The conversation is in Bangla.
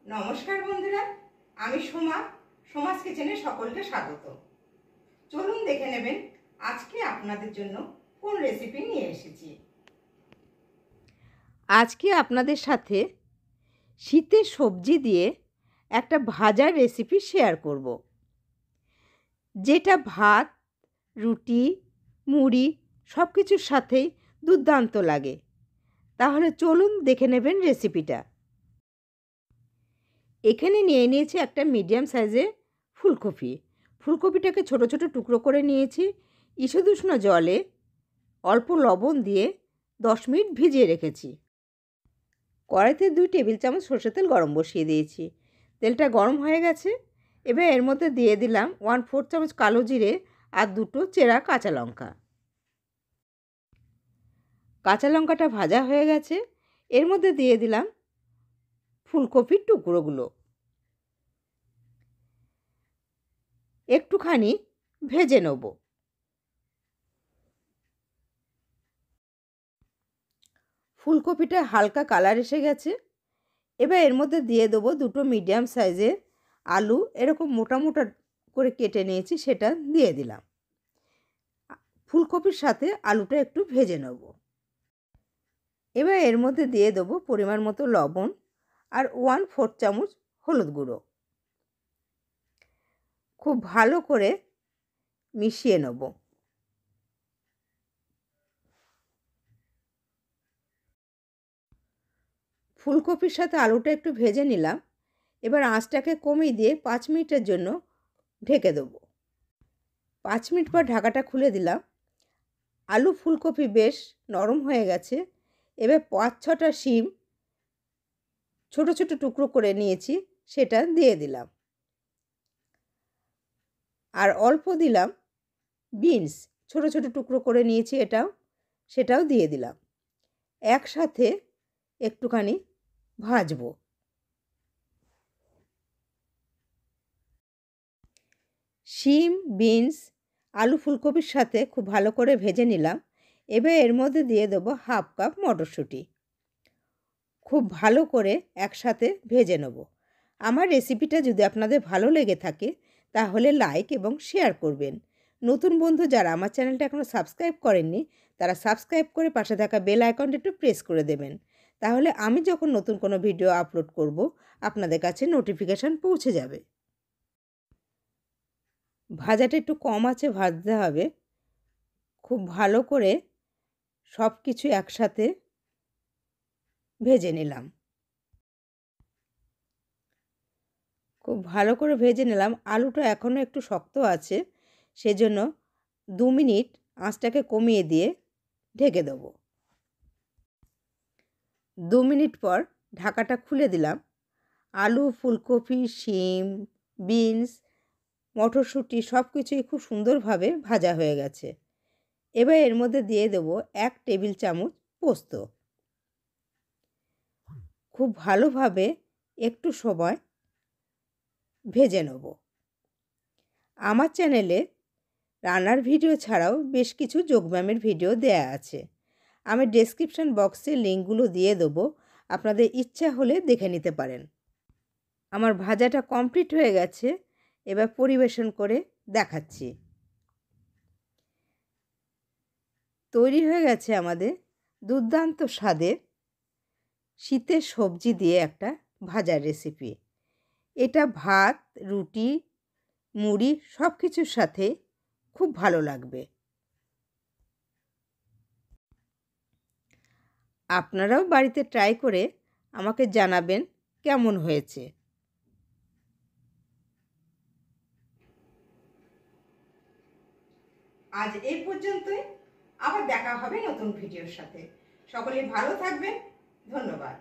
নমস্কার বন্ধুরা, আমি সোমা। সোমাস কিচেনে সকলকে স্বাগত। চলুন দেখে নেবেন আজকে আপনাদের জন্য কোন রেসিপি নিয়ে এসেছি। আজকে আপনাদের সাথে শীতের সবজি দিয়ে একটা ভাজার রেসিপি শেয়ার করব, যেটা ভাত, রুটি, মুড়ি সব কিছুর সাথেই দুর্দান্ত লাগে। তাহলে চলুন দেখে নেবেন রেসিপিটা। এখানে নিয়ে নিয়েছি একটা মিডিয়াম সাইজের ফুলকপি। ফুলকপিটাকে ছোট ছোট টুকরো করে নিয়েছি। ঈষদুষ্ণ জলে অল্প লবণ দিয়ে 10 মিনিট ভিজিয়ে রেখেছি। কড়াইতে 2 টেবিল চামচ সরষের তেল গরম বসিয়ে দিয়েছি। তেলটা গরম হয়ে গেছে। এবার এর মধ্যে দিয়ে দিলাম 1/4 চামচ কালো জিরে আর 2টো চেরা কাঁচা লঙ্কা। কাঁচা লঙ্কাটা ভাজা হয়ে গেছে। এর মধ্যে দিয়ে দিলাম ফুলকপির টুকরোগুলো। একটুখানি ভেজে নেব। ফুলকপিটা হালকা কালার এসে গেছে। এবার এর মধ্যে দিয়ে দেবো 2টো মিডিয়াম সাইজের আলু, এরকম মোটা মোটা করে কেটে নিয়েছি, সেটা দিয়ে দিলাম। ফুলকপির সাথে আলুটা একটু ভেজে নেব। এবার এর মধ্যে দিয়ে দেবো পরিমাণ মতো লবণ আর 1/4 চামচ হলুদ গুঁড়ো। খুব ভালো করে মিশিয়ে নেব। ফুলকপির সাথে আলুটা একটু ভেজে নিলাম। এবার আঁচটাকে কমিয়ে দিয়ে 5 মিনিটের জন্য ঢেকে দেবো। 5 মিনিট পর ঢাকাটা খুলে দিলাম। আলু ফুলকপি বেশ নরম হয়ে গেছে। এবার 5-6টা শিম ছোট ছোট টুকরো করে নিয়েছি, সেটা দিয়ে দিলাম। আর অল্প দিলাম বিনস, ছোট ছোট টুকরো করে নিয়েছি, সেটাও দিয়ে দিলাম। একসাথে একটুখানি ভাজবো। শিম, বিনস, আলু ফুলকপির সাথে খুব ভালো করে ভেজে নিলাম। এবার এর মধ্যে দিয়ে দেবো 1/2 কাপ মটরশুঁটি। খুব ভালো করে একসাথে ভেজে নেব। আমার রেসিপিটা যদি আপনাদের ভালো লেগে থাকে তাহলে লাইক এবং শেয়ার করবেন। নতুন বন্ধু যারা আমার চ্যানেলটা এখনও সাবস্ক্রাইব করেননি, তারা সাবস্ক্রাইব করে পাশে থাকা বেল আইকনটা একটু প্রেস করে দেবেন। তাহলে আমি যখন নতুন কোনো ভিডিও আপলোড করব আপনাদের কাছে নোটিফিকেশান পৌঁছে যাবে। ভাজাটা একটু কম আঁচে ভাজতে হবে। খুব ভালো করে সব কিছু একসাথে ভেজে নিলাম। খুব ভালো করে ভেজে নিলাম। আলুটা এখনও একটু শক্ত আছে, সেজন্য 2 মিনিট আঁচটাকে কমিয়ে দিয়ে ঢেকে দেবো। 2 মিনিট পর ঢাকাটা খুলে দিলাম। আলু, ফুলকপি, শিম, বিনস, মটরশুঁটি সব কিছুই খুব সুন্দরভাবে ভাজা হয়ে গেছে। এবার এর মধ্যে দিয়ে দেবো 1 টেবিল চামচ পোস্ত। খুব ভালোভাবে একটু সময় ভেজে নেব। আমার চ্যানেলে রান্নার ভিডিও ছাড়াও বেশ কিছু যোগব্যায়ামের ভিডিও দেয়া আছে। আমি ডেসক্রিপশন বক্সে লিঙ্কগুলো দিয়ে দেবো, আপনাদের ইচ্ছা হলে দেখে নিতে পারেন। আমার ভাজাটা কমপ্লিট হয়ে গেছে। এবার পরিবেশন করে দেখাচ্ছি। তৈরি হয়ে গেছে আমাদের দুর্দান্ত স্বাদের শীতের সবজি দিয়ে একটা ভাজার রেসিপি। এটা ভাত, রুটি, মুড়ি সব কিছুর সাথে খুব ভালো লাগবে। আপনারাও বাড়িতে ট্রাই করে আমাকে জানাবেন কেমন হয়েছে। আজ এই পর্যন্তই। আবার দেখা হবে নতুন ভিডিওর সাথে। সকলে ভালো থাকবেন। ধন্যবাদ।